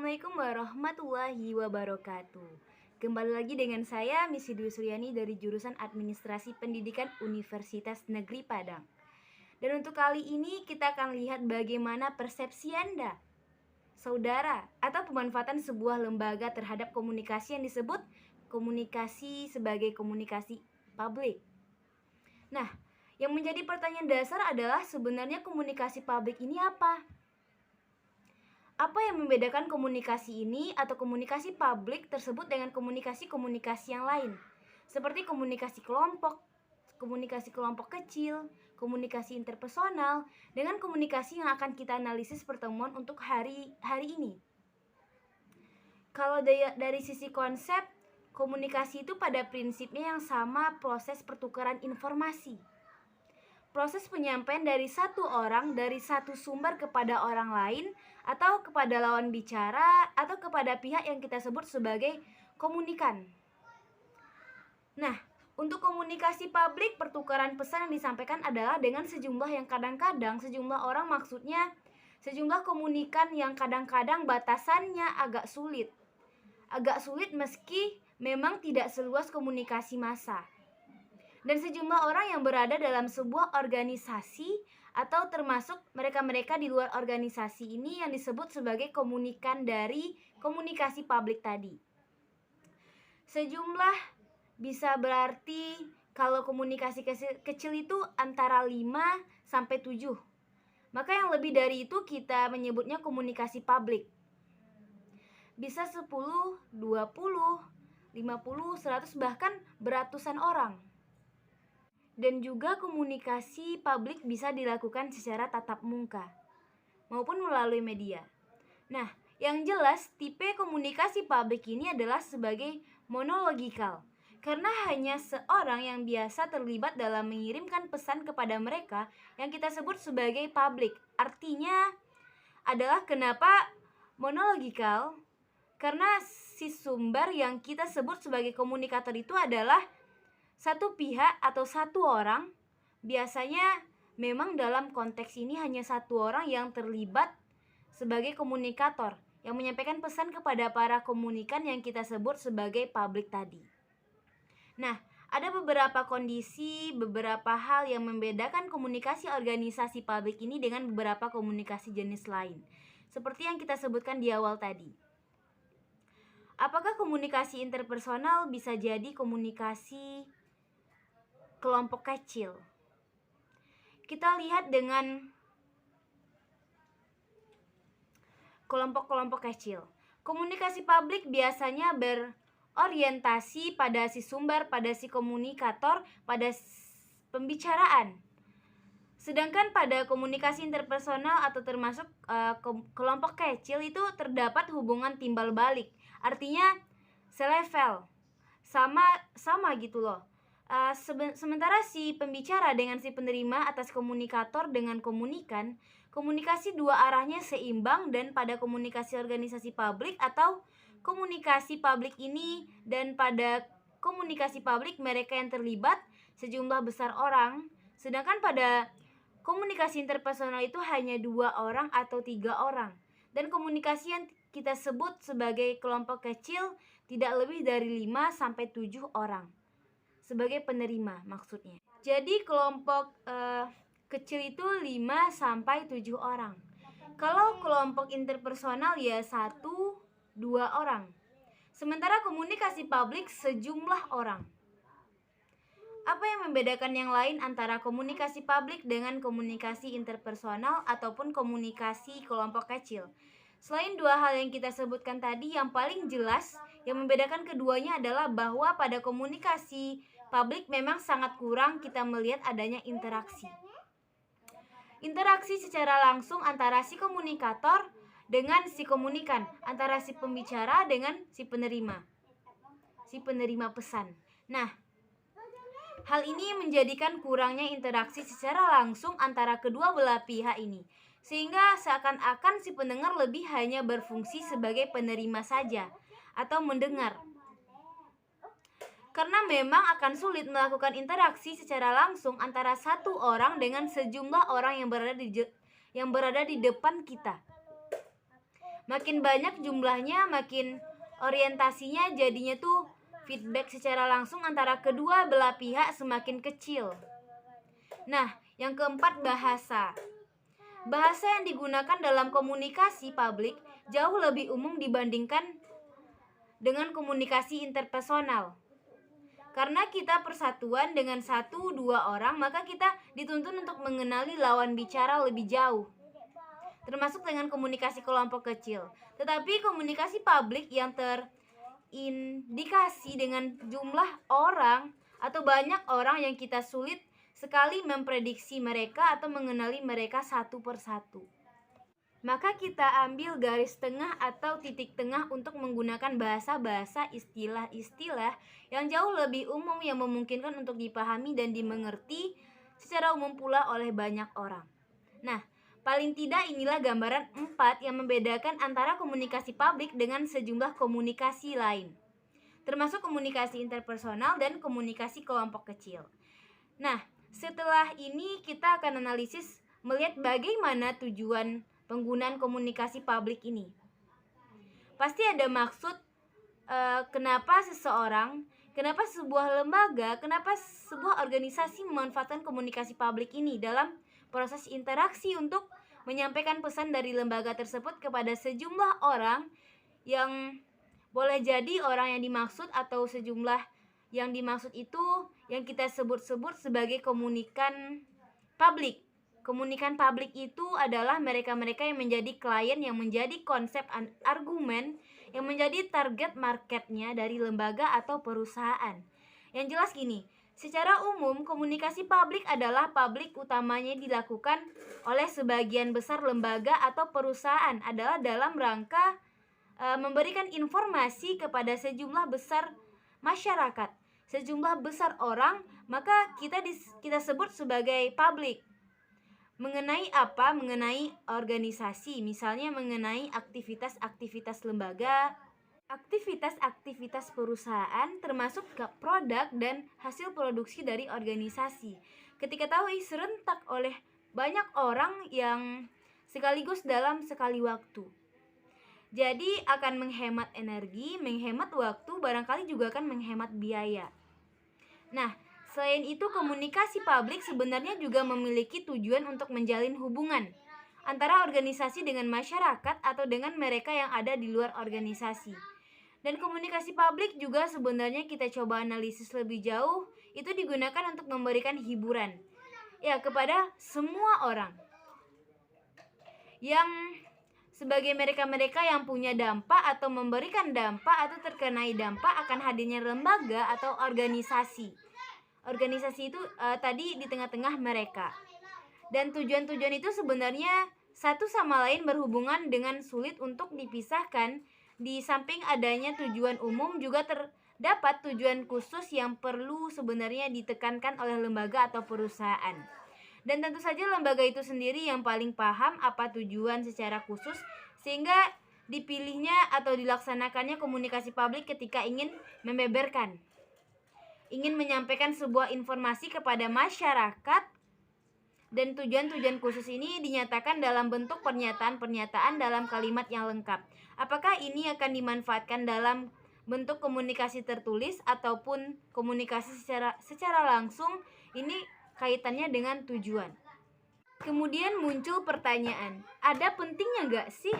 Assalamualaikum warahmatullahi wabarakatuh. Kembali lagi dengan saya Miss Dwi Suryani dari jurusan Administrasi Pendidikan Universitas Negeri Padang. Dan untuk kali ini kita akan lihat bagaimana persepsi Anda, saudara, atau pemanfaatan sebuah lembaga terhadap komunikasi yang disebut komunikasi sebagai komunikasi publik. Nah, yang menjadi pertanyaan dasar adalah sebenarnya komunikasi publik ini apa? Apa yang membedakan komunikasi ini atau komunikasi publik tersebut dengan komunikasi-komunikasi yang lain? Seperti komunikasi kelompok kecil, komunikasi interpersonal, dengan komunikasi yang akan kita analisis pertemuan untuk hari ini. Kalau dari sisi konsep, komunikasi itu pada prinsipnya yang sama proses pertukaran informasi. Proses penyampaian dari satu orang, dari satu sumber kepada orang lain, atau kepada lawan bicara, atau kepada pihak yang kita sebut sebagai komunikan. Nah, untuk komunikasi publik, pertukaran pesan yang disampaikan adalah dengan sejumlah yang kadang-kadang, sejumlah orang maksudnya, sejumlah komunikan yang kadang-kadang batasannya agak sulit. Agak sulit meski memang tidak seluas komunikasi massa. Dan sejumlah orang yang berada dalam sebuah organisasi atau termasuk mereka-mereka di luar organisasi ini yang disebut sebagai komunikan dari komunikasi publik tadi. Sejumlah bisa berarti kalau komunikasi kecil itu antara 5 sampai 7. Maka yang lebih dari itu kita menyebutnya komunikasi publik. Bisa 10, 20, 50, 100 bahkan beratusan orang. Dan juga komunikasi publik bisa dilakukan secara tatap muka maupun melalui media. Nah, yang jelas tipe komunikasi publik ini adalah sebagai monologikal, karena hanya seorang yang biasa terlibat dalam mengirimkan pesan kepada mereka yang kita sebut sebagai publik. Artinya adalah kenapa monologikal? Karena si sumber yang kita sebut sebagai komunikator itu adalah satu pihak atau satu orang. Biasanya memang dalam konteks ini hanya satu orang yang terlibat sebagai komunikator yang menyampaikan pesan kepada para komunikan yang kita sebut sebagai publik tadi. Nah, ada beberapa kondisi, beberapa hal yang membedakan komunikasi organisasi publik ini dengan beberapa komunikasi jenis lain, seperti yang kita sebutkan di awal tadi. Apakah komunikasi interpersonal bisa jadi komunikasi kelompok kecil? Kita lihat dengan kelompok-kelompok kecil. Komunikasi publik biasanya berorientasi pada si sumber, pada si komunikator, pada pembicaraan. Sedangkan pada komunikasi interpersonal atau termasuk kelompok kecil itu terdapat hubungan timbal balik. Artinya selevel, sama gitu loh. Sementara si pembicara dengan si penerima atas komunikator dengan komunikan, komunikasi dua arahnya seimbang. Dan pada komunikasi organisasi publik atau komunikasi publik ini, dan pada komunikasi publik mereka yang terlibat sejumlah besar orang. Sedangkan pada komunikasi interpersonal itu hanya 2 orang atau 3 orang. Dan komunikasi yang kita sebut sebagai kelompok kecil tidak lebih dari 5 sampai 7 orang sebagai penerima maksudnya. Jadi kelompok kecil itu 5 sampai 7 orang. Kalau kelompok interpersonal ya 1, 2 orang. Sementara komunikasi publik sejumlah orang. Apa yang membedakan yang lain antara komunikasi publik dengan komunikasi interpersonal ataupun komunikasi kelompok kecil? Selain 2 hal yang kita sebutkan tadi, yang paling jelas yang membedakan keduanya adalah bahwa pada komunikasi publik memang sangat kurang kita melihat adanya interaksi. Interaksi secara langsung antara si komunikator dengan si komunikan, antara si pembicara dengan si penerima pesan. Nah, hal ini menjadikan kurangnya interaksi secara langsung antara kedua belah pihak ini, sehingga seakan-akan si pendengar lebih hanya berfungsi sebagai penerima saja atau mendengar. Karena memang akan sulit melakukan interaksi secara langsung antara satu orang dengan sejumlah orang yang berada di depan kita. Makin banyak jumlahnya, makin orientasinya jadinya tuh feedback secara langsung antara kedua belah pihak semakin kecil. Nah, yang keempat, bahasa. Bahasa yang digunakan dalam komunikasi publik jauh lebih umum dibandingkan dengan komunikasi interpersonal. Karena kita persatuan dengan 1-2 orang, maka kita dituntun untuk mengenali lawan bicara lebih jauh, termasuk dengan komunikasi kelompok kecil. Tetapi komunikasi publik yang terindikasi dengan jumlah orang atau banyak orang yang kita sulit sekali memprediksi mereka atau mengenali mereka satu persatu. Maka kita ambil garis tengah atau titik tengah untuk menggunakan bahasa-bahasa, istilah-istilah yang jauh lebih umum yang memungkinkan untuk dipahami dan dimengerti secara umum pula oleh banyak orang. Nah, paling tidak inilah gambaran 4 yang membedakan antara komunikasi publik dengan sejumlah komunikasi lain, termasuk komunikasi interpersonal dan komunikasi kelompok kecil. Nah, setelah ini kita akan analisis melihat bagaimana tujuan penggunaan komunikasi publik ini. Pasti ada maksud kenapa seseorang, kenapa sebuah lembaga, kenapa sebuah organisasi memanfaatkan komunikasi publik ini dalam proses interaksi untuk menyampaikan pesan dari lembaga tersebut kepada sejumlah orang yang boleh jadi orang yang dimaksud atau sejumlah yang dimaksud itu yang kita sebut-sebut sebagai komunikan publik. Komunikan publik itu adalah mereka-mereka yang menjadi klien, yang menjadi konsep argumen, yang menjadi target marketnya dari lembaga atau perusahaan. Yang jelas gini, secara umum komunikasi publik adalah publik utamanya dilakukan oleh sebagian besar lembaga atau perusahaan adalah dalam rangka memberikan informasi kepada sejumlah besar masyarakat, sejumlah besar orang, maka kita sebut sebagai publik. Mengenai apa? Mengenai organisasi, misalnya mengenai aktivitas-aktivitas lembaga, aktivitas-aktivitas perusahaan, termasuk produk dan hasil produksi dari organisasi. Ketika tahu serentak oleh banyak orang yang sekaligus dalam sekali waktu. Jadi akan menghemat energi, menghemat waktu, barangkali juga akan menghemat biaya. Nah, selain itu, komunikasi publik sebenarnya juga memiliki tujuan untuk menjalin hubungan antara organisasi dengan masyarakat atau dengan mereka yang ada di luar organisasi. Dan komunikasi publik juga sebenarnya kita coba analisis lebih jauh, itu digunakan untuk memberikan hiburan kepada semua orang. Yang sebagai mereka-mereka yang punya dampak atau memberikan dampak atau terkenai dampak akan hadirnya lembaga atau organisasi. Organisasi itu tadi di tengah-tengah mereka. Dan tujuan-tujuan itu sebenarnya satu sama lain berhubungan dengan sulit untuk dipisahkan. Di samping adanya tujuan umum juga terdapat tujuan khusus yang perlu sebenarnya ditekankan oleh lembaga atau perusahaan. Dan tentu saja lembaga itu sendiri yang paling paham apa tujuan secara khusus sehingga dipilihnya atau dilaksanakannya komunikasi publik ketika ingin membeberkan, ingin menyampaikan sebuah informasi kepada masyarakat, dan tujuan-tujuan khusus ini dinyatakan dalam bentuk pernyataan-pernyataan dalam kalimat yang lengkap. Apakah ini akan dimanfaatkan dalam bentuk komunikasi tertulis ataupun komunikasi secara langsung, ini kaitannya dengan tujuan. Kemudian muncul pertanyaan, ada pentingnya gak sih?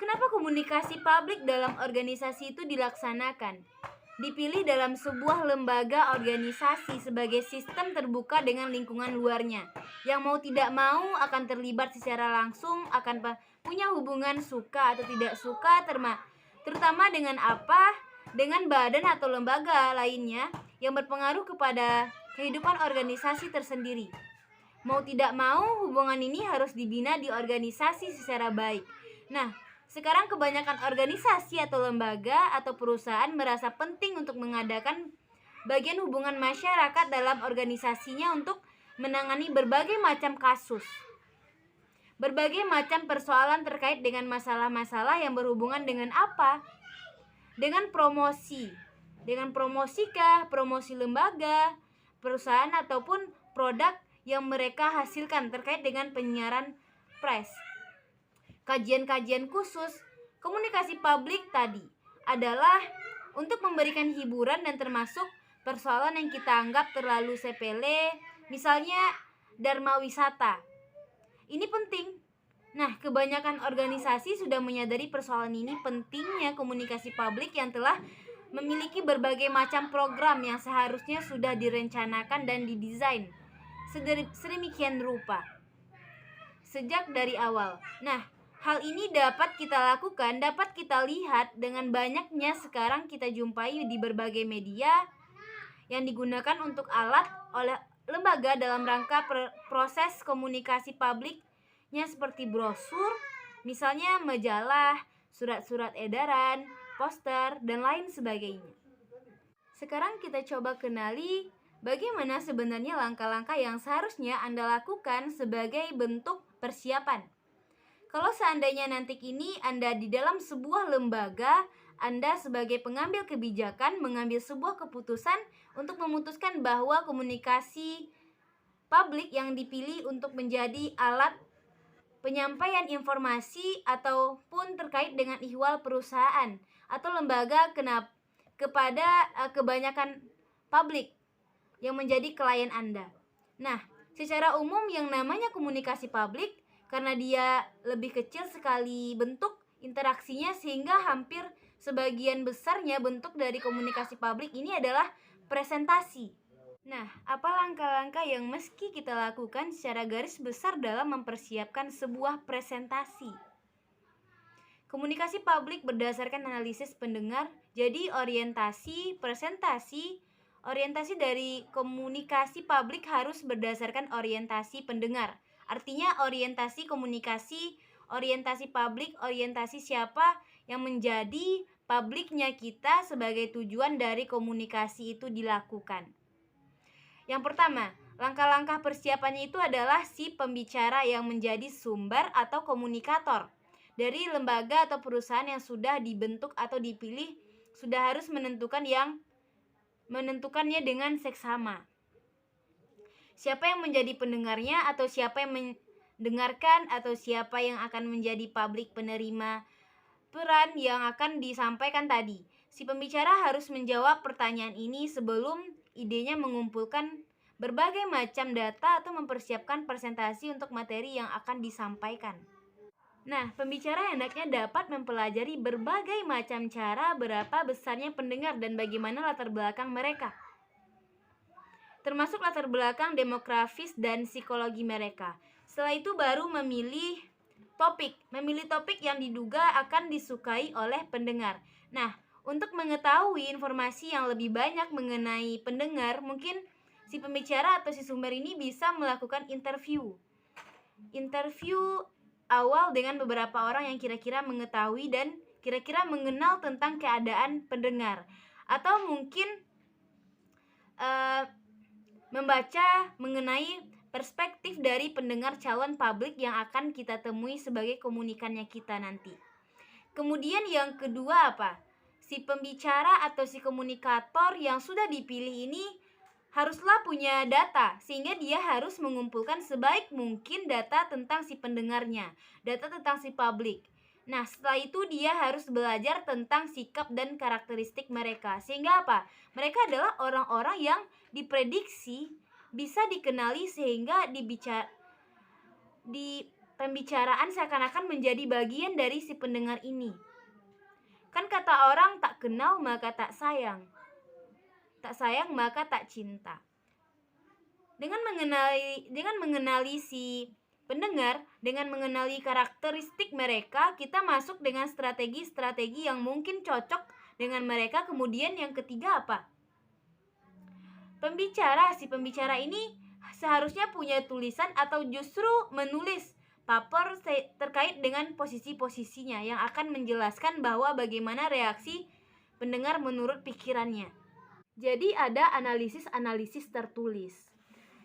Kenapa komunikasi publik dalam organisasi itu dilaksanakan? Dipilih dalam sebuah lembaga organisasi sebagai sistem terbuka dengan lingkungan luarnya, yang mau tidak mau akan terlibat secara langsung, akan punya hubungan suka atau tidak suka, terutama dengan dengan badan atau lembaga lainnya yang berpengaruh kepada kehidupan organisasi tersendiri. Mau tidak mau hubungan ini harus dibina di organisasi secara baik. Nah, sekarang kebanyakan organisasi atau lembaga atau perusahaan merasa penting untuk mengadakan bagian hubungan masyarakat dalam organisasinya untuk menangani berbagai macam kasus, berbagai macam persoalan terkait dengan masalah-masalah yang berhubungan dengan apa? Dengan promosi. Dengan promosikah, promosi lembaga, perusahaan ataupun produk yang mereka hasilkan terkait dengan penyiaran pers. kajian-kajian khusus. Komunikasi publik tadi adalah untuk memberikan hiburan dan termasuk persoalan yang kita anggap terlalu sepele, misalnya dharma wisata. Ini penting. Nah, kebanyakan organisasi sudah menyadari persoalan ini, pentingnya komunikasi publik yang telah memiliki berbagai macam program yang seharusnya sudah direncanakan dan didesain sedemikian rupa sejak dari awal. Nah, hal ini dapat kita lakukan, dapat kita lihat dengan banyaknya sekarang kita jumpai di berbagai media yang digunakan untuk alat oleh lembaga dalam rangka proses komunikasi publiknya seperti brosur, misalnya majalah, surat-surat edaran, poster, dan lain sebagainya. Sekarang kita coba kenali bagaimana sebenarnya langkah-langkah yang seharusnya Anda lakukan sebagai bentuk persiapan. Kalau seandainya nanti ini Anda di dalam sebuah lembaga, Anda sebagai pengambil kebijakan mengambil sebuah keputusan untuk memutuskan bahwa komunikasi publik yang dipilih untuk menjadi alat penyampaian informasi ataupun terkait dengan ihwal perusahaan atau lembaga kepada kebanyakan publik yang menjadi klien Anda. Nah, secara umum yang namanya komunikasi publik karena dia lebih kecil sekali bentuk interaksinya sehingga hampir sebagian besarnya bentuk dari komunikasi publik ini adalah presentasi. Nah, apa langkah-langkah yang mesti kita lakukan secara garis besar dalam mempersiapkan sebuah presentasi? Komunikasi publik berdasarkan analisis pendengar, jadi orientasi dari komunikasi publik harus berdasarkan orientasi pendengar. Artinya orientasi komunikasi, orientasi publik, orientasi siapa yang menjadi publiknya kita sebagai tujuan dari komunikasi itu dilakukan. Yang pertama, langkah-langkah persiapannya itu adalah si pembicara yang menjadi sumber atau komunikator dari lembaga atau perusahaan yang sudah dibentuk atau dipilih sudah harus menentukannya dengan seksama. Siapa yang menjadi pendengarnya atau siapa yang mendengarkan atau siapa yang akan menjadi publik penerima peran yang akan disampaikan tadi. Si pembicara harus menjawab pertanyaan ini sebelum idenya mengumpulkan berbagai macam data atau mempersiapkan presentasi untuk materi yang akan disampaikan. Nah, pembicara hendaknya dapat mempelajari berbagai macam cara berapa besarnya pendengar dan bagaimana latar belakang mereka, termasuk latar belakang demografis dan psikologi mereka. Setelah itu baru memilih topik yang diduga akan disukai oleh pendengar. Nah, untuk mengetahui informasi yang lebih banyak mengenai pendengar, mungkin si pembicara atau si sumber ini bisa melakukan interview awal dengan beberapa orang yang kira-kira mengetahui dan kira-kira mengenal tentang keadaan pendengar, atau mungkin membaca mengenai perspektif dari pendengar calon publik yang akan kita temui sebagai komunikannya kita nanti. Kemudian yang kedua apa? Si pembicara atau si komunikator yang sudah dipilih ini haruslah punya data, sehingga dia harus mengumpulkan sebaik mungkin data tentang si pendengarnya, data tentang si publik. Nah, setelah itu dia harus belajar tentang sikap dan karakteristik mereka. Sehingga apa? Mereka adalah orang-orang yang diprediksi bisa dikenali sehingga di pembicaraan seakan-akan menjadi bagian dari si pendengar ini. Kan kata orang, tak kenal maka tak sayang maka tak cinta. Dengan mengenali si pendengar, dengan mengenali karakteristik mereka, kita masuk dengan strategi-strategi yang mungkin cocok dengan mereka. Kemudian yang ketiga apa? Si pembicara ini seharusnya punya tulisan atau justru menulis paper terkait dengan posisi-posisinya yang akan menjelaskan bahwa bagaimana reaksi pendengar menurut pikirannya. Jadi ada analisis tertulis.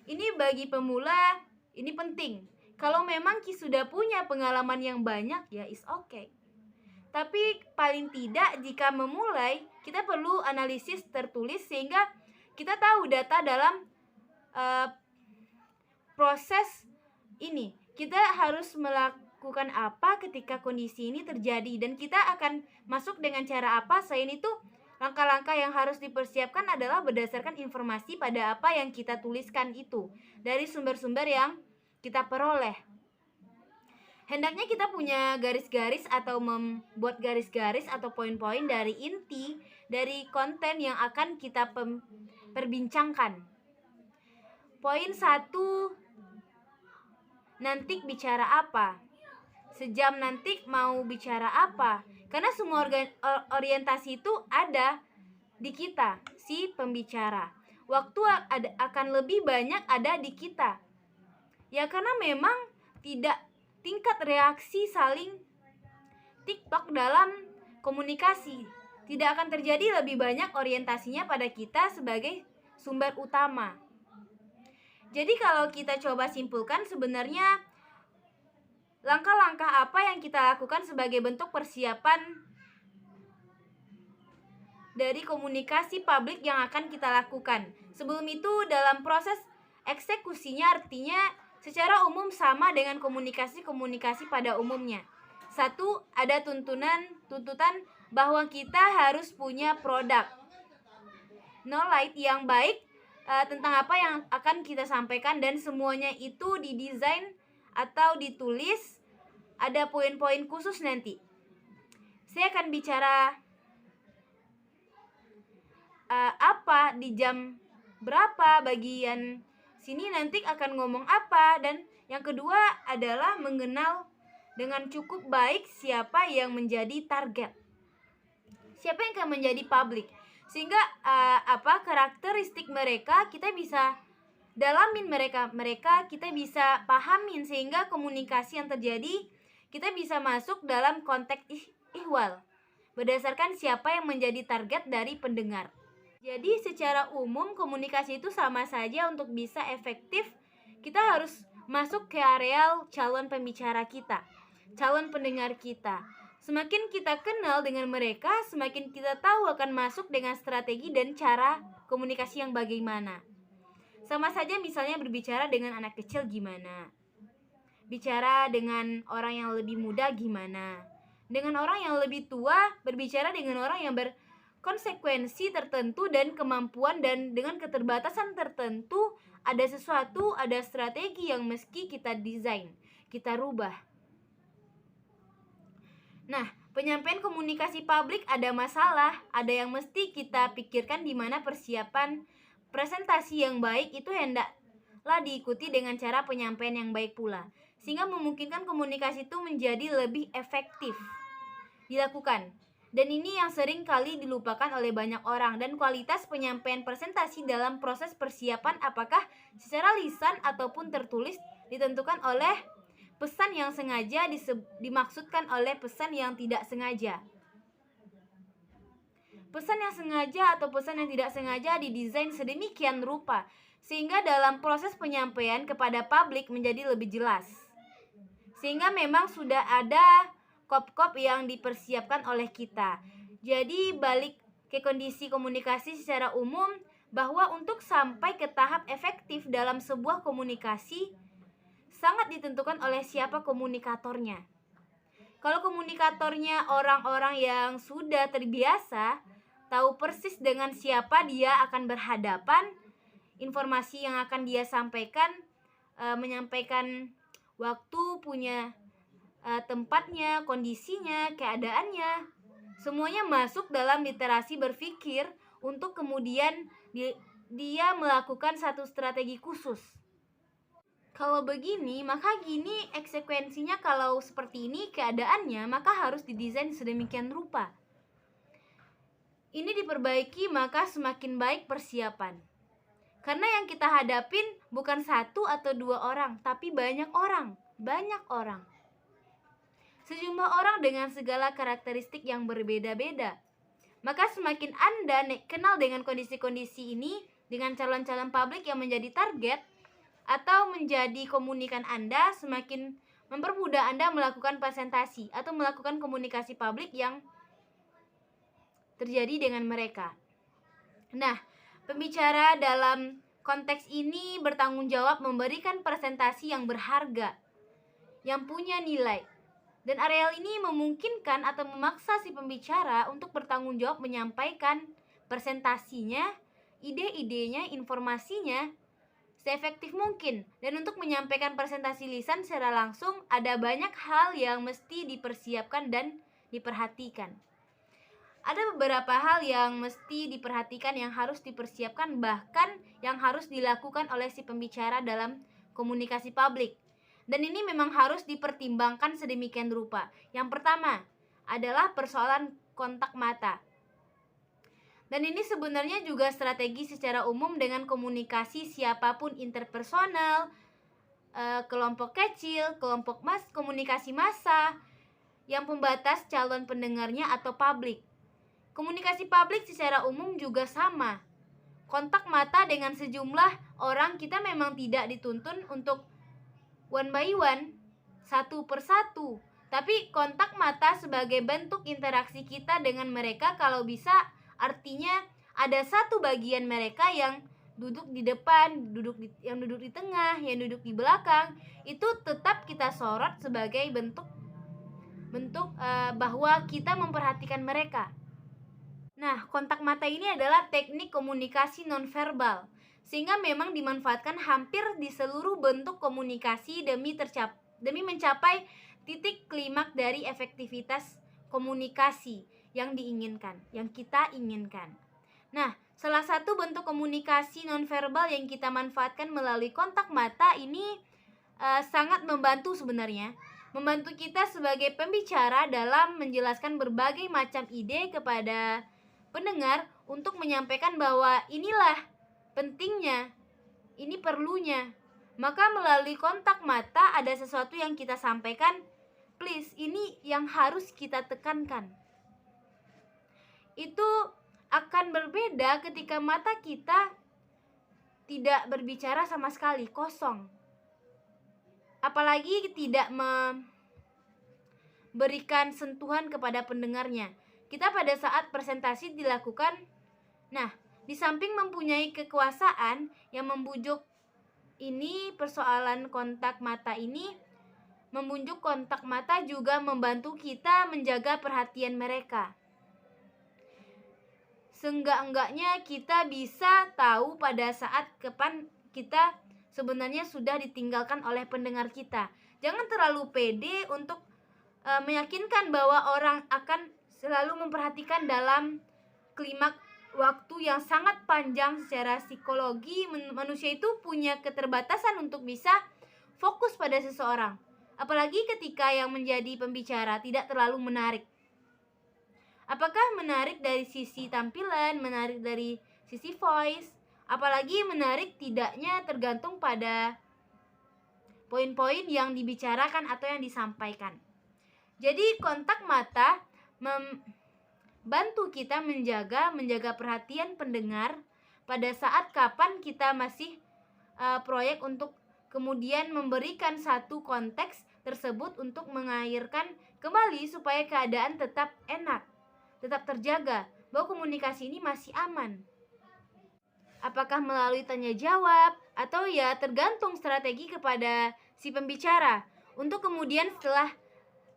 Ini bagi pemula, ini penting. Kalau memang sudah punya pengalaman yang banyak, ya is okay. Tapi paling tidak jika memulai, kita perlu analisis tertulis sehingga kita tahu data dalam proses ini. Kita harus melakukan apa ketika kondisi ini terjadi, dan kita akan masuk dengan cara apa. Selain itu, langkah-langkah yang harus dipersiapkan adalah berdasarkan informasi pada apa yang kita tuliskan itu dari sumber-sumber yang kita peroleh. Hendaknya kita punya garis-garis atau membuat garis-garis atau poin-poin dari inti dari konten yang akan kita perbincangkan. Poin 1, nanti bicara apa? Sejam nanti mau bicara apa? Karena semua orientasi itu ada di kita, si pembicara. Waktu akan lebih banyak ada di kita. Ya karena memang tidak tingkat reaksi saling TikTok dalam komunikasi. Tidak akan terjadi lebih banyak orientasinya pada kita sebagai sumber utama. Jadi kalau kita coba simpulkan, sebenarnya langkah-langkah apa yang kita lakukan sebagai bentuk persiapan dari komunikasi publik yang akan kita lakukan. Sebelum itu, dalam proses eksekusinya artinya secara umum sama dengan komunikasi pada umumnya. 1. Ada tuntutan bahwa kita harus punya produk knowledge yang baik tentang apa yang akan kita sampaikan, dan semuanya itu didesain atau ditulis. Ada poin-poin khusus nanti. Saya akan bicara apa di jam berapa, bagian sini nanti akan ngomong apa. Dan yang kedua adalah mengenal dengan cukup baik siapa yang menjadi target, siapa yang akan menjadi publik, sehingga karakteristik mereka kita bisa dalamin, mereka kita bisa pahamin, sehingga komunikasi yang terjadi kita bisa masuk dalam konteks ihwal berdasarkan siapa yang menjadi target dari pendengar. Jadi secara umum komunikasi itu sama saja. Untuk bisa efektif kita harus masuk ke areal calon pembicara kita, calon pendengar kita. Semakin kita kenal dengan mereka, semakin kita tahu akan masuk dengan strategi dan cara komunikasi yang bagaimana. Sama saja misalnya berbicara dengan anak kecil gimana, bicara dengan orang yang lebih muda gimana, dengan orang yang lebih tua, berbicara dengan orang yang berkonsekuensi tertentu dan kemampuan dan dengan keterbatasan tertentu. Ada sesuatu, ada strategi yang meski kita desain, kita rubah. Nah, penyampaian komunikasi publik ada masalah, ada yang mesti kita pikirkan, di mana persiapan presentasi yang baik itu hendaklah diikuti dengan cara penyampaian yang baik pula, sehingga memungkinkan komunikasi itu menjadi lebih efektif dilakukan. Dan ini yang sering kali dilupakan oleh banyak orang. Dan kualitas penyampaian presentasi dalam proses persiapan, apakah secara lisan ataupun tertulis, ditentukan oleh pesan yang sengaja dimaksudkan oleh pesan yang tidak sengaja. Pesan yang sengaja atau pesan yang tidak sengaja didesain sedemikian rupa sehingga dalam proses penyampaian kepada publik menjadi lebih jelas. Sehingga memang sudah ada kop-kop yang dipersiapkan oleh kita. Jadi balik ke kondisi komunikasi secara umum, bahwa untuk sampai ke tahap efektif dalam sebuah komunikasi sangat ditentukan oleh siapa komunikatornya. Kalau komunikatornya orang-orang yang sudah terbiasa, tahu persis dengan siapa dia akan berhadapan, informasi yang akan dia sampaikan, menyampaikan waktu, punya tempatnya, kondisinya, keadaannya, semuanya masuk dalam literasi berpikir untuk kemudian dia melakukan satu strategi khusus. Kalau begini, maka gini eksekuensinya. Kalau seperti ini keadaannya, maka harus didesain sedemikian rupa. Ini diperbaiki, maka semakin baik persiapan. Karena yang kita hadapin bukan 1 atau 2 orang, tapi banyak orang. Sejumlah orang dengan segala karakteristik yang berbeda-beda. Maka semakin Anda kenal dengan kondisi-kondisi ini, dengan calon-calon publik yang menjadi target atau menjadi komunikan Anda, semakin mempermudah Anda melakukan presentasi atau melakukan komunikasi publik yang terjadi dengan mereka. Nah, pembicara dalam konteks ini bertanggung jawab memberikan presentasi yang berharga, yang punya nilai. Dan areal ini memungkinkan atau memaksa si pembicara untuk bertanggung jawab menyampaikan presentasinya, ide-idenya, informasinya seefektif mungkin. Dan untuk menyampaikan presentasi lisan secara langsung, ada banyak hal yang mesti dipersiapkan dan diperhatikan. Ada beberapa hal yang mesti diperhatikan, yang harus dipersiapkan, bahkan yang harus dilakukan oleh si pembicara dalam komunikasi publik. Dan ini memang harus dipertimbangkan sedemikian rupa. Yang pertama adalah persoalan kontak mata. Dan ini sebenarnya juga strategi secara umum dengan komunikasi siapapun interpersonal, kelompok kecil, komunikasi massa, yang pembatas calon pendengarnya atau publik. Komunikasi publik secara umum juga sama. Kontak mata dengan sejumlah orang kita memang tidak dituntun untuk one by one, satu persatu. Tapi kontak mata sebagai bentuk interaksi kita dengan mereka, kalau bisa artinya ada satu bagian mereka yang duduk di depan, yang duduk di tengah, yang duduk di belakang, itu tetap kita sorot sebagai bentuk bahwa kita memperhatikan mereka. Nah, kontak mata ini adalah teknik komunikasi nonverbal, sehingga memang dimanfaatkan hampir di seluruh bentuk komunikasi demi mencapai titik klimak dari efektivitas komunikasi yang diinginkan, yang kita inginkan. Nah, salah satu bentuk komunikasi nonverbal yang kita manfaatkan melalui kontak mata ini sangat membantu sebenarnya. Membantu kita sebagai pembicara dalam menjelaskan berbagai macam ide kepada pendengar untuk menyampaikan bahwa inilah pentingnya, ini perlunya. Maka melalui kontak mata ada sesuatu yang kita sampaikan, please, ini yang harus kita tekankan. Itu akan berbeda ketika mata kita tidak berbicara sama sekali, kosong. Apalagi tidak memberikan sentuhan kepada pendengarnya. Kita pada saat presentasi dilakukan, nah, di samping mempunyai kekuasaan yang membujuk ini, persoalan kontak mata ini, membujuk kontak mata juga membantu kita menjaga perhatian mereka. Seenggak-enggaknya kita bisa tahu pada saat kapan kita sebenarnya sudah ditinggalkan oleh pendengar kita. Jangan terlalu pede untuk meyakinkan bahwa orang akan selalu memperhatikan dalam klimak waktu yang sangat panjang. Secara psikologi, manusia itu punya keterbatasan untuk bisa fokus pada seseorang, apalagi ketika yang menjadi pembicara tidak terlalu menarik. Apakah menarik dari sisi tampilan, menarik dari sisi voice, apalagi menarik tidaknya tergantung pada poin-poin yang dibicarakan atau yang disampaikan. Jadi kontak mata membantu kita menjaga perhatian pendengar pada saat kapan kita masih proyek untuk kemudian memberikan satu konteks tersebut untuk mengairkan kembali supaya keadaan tetap enak, tetap terjaga, bahwa komunikasi ini masih aman. Apakah melalui tanya jawab atau ya tergantung strategi kepada si pembicara, untuk kemudian setelah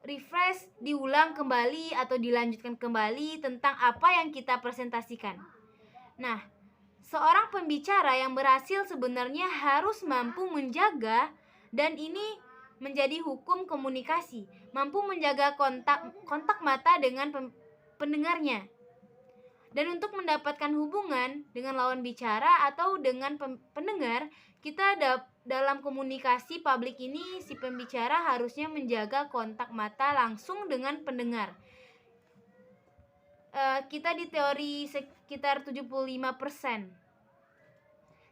refresh diulang kembali atau dilanjutkan kembali tentang apa yang kita presentasikan. Nah, seorang pembicara yang berhasil sebenarnya harus mampu menjaga, dan ini menjadi hukum komunikasi, mampu menjaga kontak mata dengan pendengarnya. Dan untuk mendapatkan hubungan dengan lawan bicara atau dengan pendengar, kita dalam komunikasi publik ini, si pembicara harusnya menjaga kontak mata langsung dengan pendengar. Kita di teori sekitar 75%.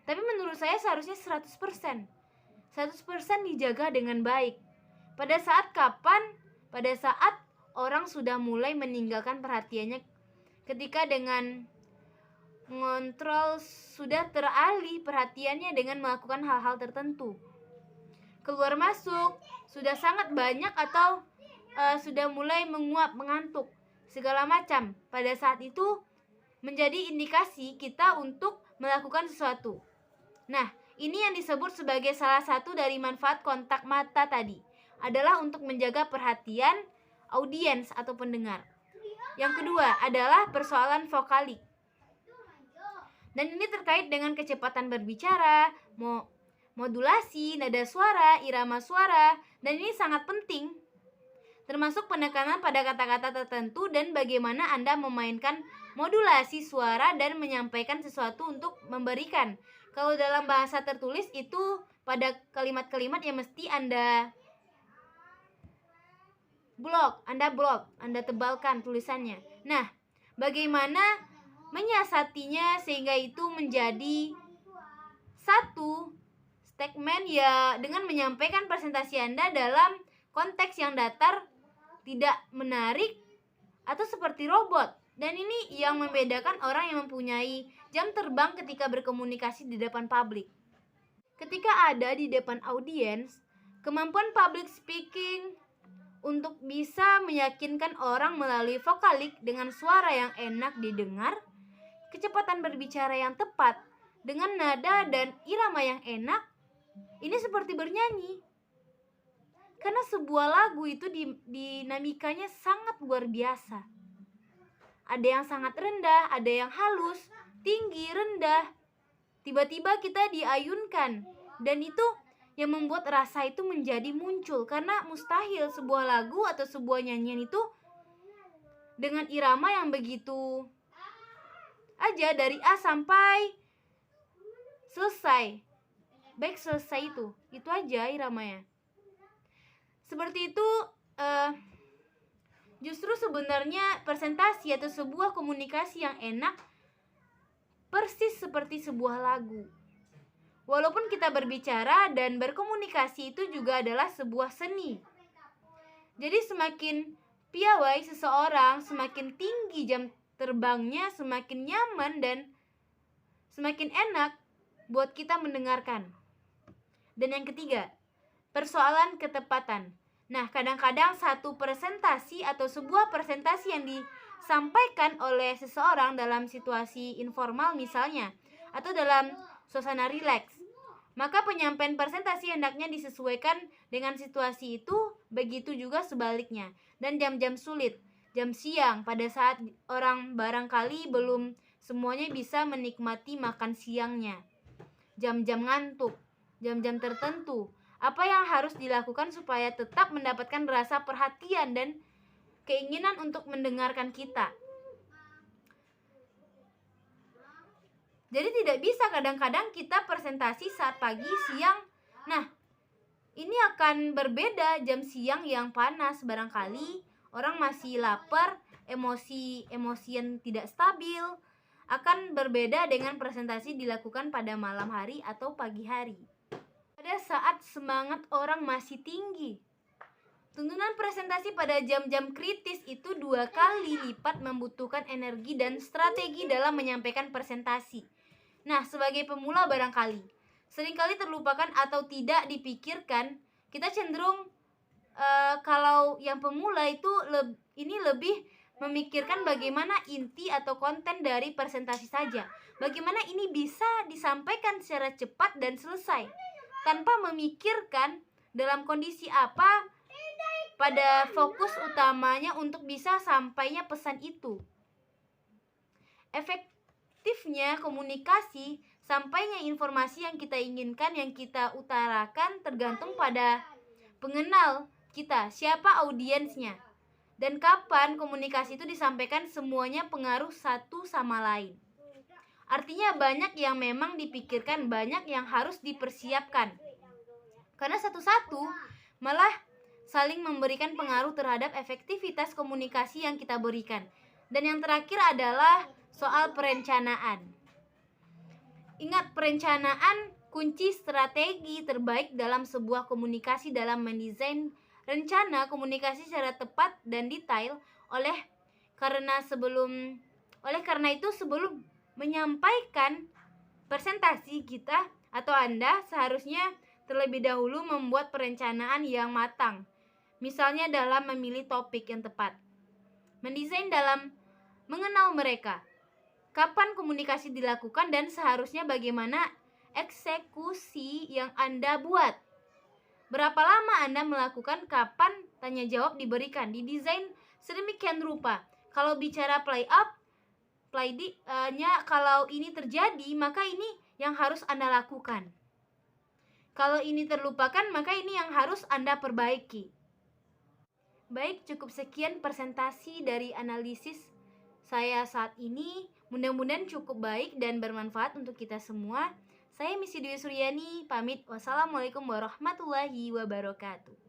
Tapi menurut saya seharusnya 100%. 100% dijaga dengan baik. Pada saat kapan? Pada saat orang sudah mulai meninggalkan perhatiannya, ketika dengan mengontrol sudah teralih perhatiannya dengan melakukan hal-hal tertentu, keluar masuk sudah sangat banyak, atau sudah mulai menguap, mengantuk, segala macam. Pada saat itu menjadi indikasi kita untuk melakukan sesuatu. Nah, ini yang disebut sebagai salah satu dari manfaat kontak mata tadi, adalah untuk menjaga perhatian audiens atau pendengar. Yang kedua adalah persoalan vokalik. Dan ini terkait dengan kecepatan berbicara, modulasi, nada suara, irama suara, dan ini sangat penting. Termasuk penekanan pada kata-kata tertentu dan bagaimana Anda memainkan modulasi suara dan menyampaikan sesuatu untuk memberikan. Kalau dalam bahasa tertulis itu pada kalimat-kalimat yang mesti Anda blok, Anda tebalkan tulisannya. Nah, bagaimana menyiasatinya sehingga itu menjadi satu statement ya dengan menyampaikan presentasi Anda dalam konteks yang datar, tidak menarik, atau seperti robot. Dan ini yang membedakan orang yang mempunyai jam terbang ketika berkomunikasi di depan publik. Ketika ada di depan audiens, kemampuan public speaking untuk bisa meyakinkan orang melalui vokalik dengan suara yang enak didengar, kecepatan berbicara yang tepat, dengan nada dan irama yang enak, ini seperti bernyanyi. Karena sebuah lagu itu dinamikanya sangat luar biasa. Ada yang sangat rendah, ada yang halus, tinggi, rendah. Tiba-tiba kita diayunkan, dan itu yang membuat rasa itu menjadi muncul. Karena mustahil sebuah lagu atau sebuah nyanyian itu dengan irama yang begitu aja dari A sampai selesai, baik selesai itu aja iramanya. Seperti itu, justru sebenarnya presentasi atau sebuah komunikasi yang enak persis seperti sebuah lagu. Walaupun kita berbicara dan berkomunikasi itu juga adalah sebuah seni. Jadi semakin piawai seseorang, semakin tinggi jam terbangnya, semakin nyaman dan semakin enak buat kita mendengarkan. Dan yang ketiga, persoalan ketepatan. Nah, kadang-kadang satu presentasi atau sebuah presentasi yang disampaikan oleh seseorang dalam situasi informal misalnya, atau dalam suasana rileks, maka penyampaian presentasi hendaknya disesuaikan dengan situasi itu, begitu juga sebaliknya. Dan jam-jam sulit, jam siang, pada saat orang barangkali belum semuanya bisa menikmati makan siangnya, jam-jam ngantuk, jam-jam tertentu, apa yang harus dilakukan supaya tetap mendapatkan rasa perhatian dan keinginan untuk mendengarkan kita. Jadi tidak bisa kadang-kadang kita presentasi saat pagi, siang. Nah, ini akan berbeda jam siang yang panas, barangkali orang masih lapar, emosian tidak stabil, akan berbeda dengan presentasi dilakukan pada malam hari atau pagi hari. Pada saat semangat orang masih tinggi, tuntunan presentasi pada jam-jam kritis itu 2 kali lipat membutuhkan energi dan strategi dalam menyampaikan presentasi. Nah, sebagai pemula barangkali seringkali terlupakan atau tidak dipikirkan. Kita cenderung kalau yang pemula itu lebih memikirkan bagaimana inti atau konten dari presentasi saja. Bagaimana ini bisa disampaikan secara cepat dan selesai, tanpa memikirkan dalam kondisi apa pada fokus utamanya untuk bisa sampainya pesan itu. Efektifnya komunikasi, sampainya informasi yang kita inginkan, yang kita utarakan tergantung pada pengenal kita, siapa audiensnya, dan kapan komunikasi itu disampaikan. Semuanya pengaruh satu sama lain. Artinya banyak yang memang dipikirkan, banyak yang harus dipersiapkan. Karena satu-satu malah saling memberikan pengaruh terhadap efektivitas komunikasi yang kita berikan. Dan yang terakhir adalah soal perencanaan. Ingat, perencanaan kunci strategi terbaik dalam sebuah komunikasi, dalam mendesain rencana komunikasi secara tepat dan detail. Oleh karena itu sebelum menyampaikan presentasi kita atau Anda seharusnya terlebih dahulu membuat perencanaan yang matang. Misalnya dalam memilih topik yang tepat, mendesain dalam mengenal mereka, kapan komunikasi dilakukan, dan seharusnya bagaimana eksekusi yang Anda buat. Berapa lama Anda melakukan, kapan tanya jawab diberikan, didesain sedemikian rupa. Kalau bicara kalau ini terjadi, maka ini yang harus Anda lakukan. Kalau ini terlupakan, maka ini yang harus Anda perbaiki. Baik, cukup sekian presentasi dari analisis saya saat ini. Mudah-mudahan cukup baik dan bermanfaat untuk kita semua. Saya Missy Dwi Suryani, pamit. Wassalamualaikum warahmatullahi wabarakatuh.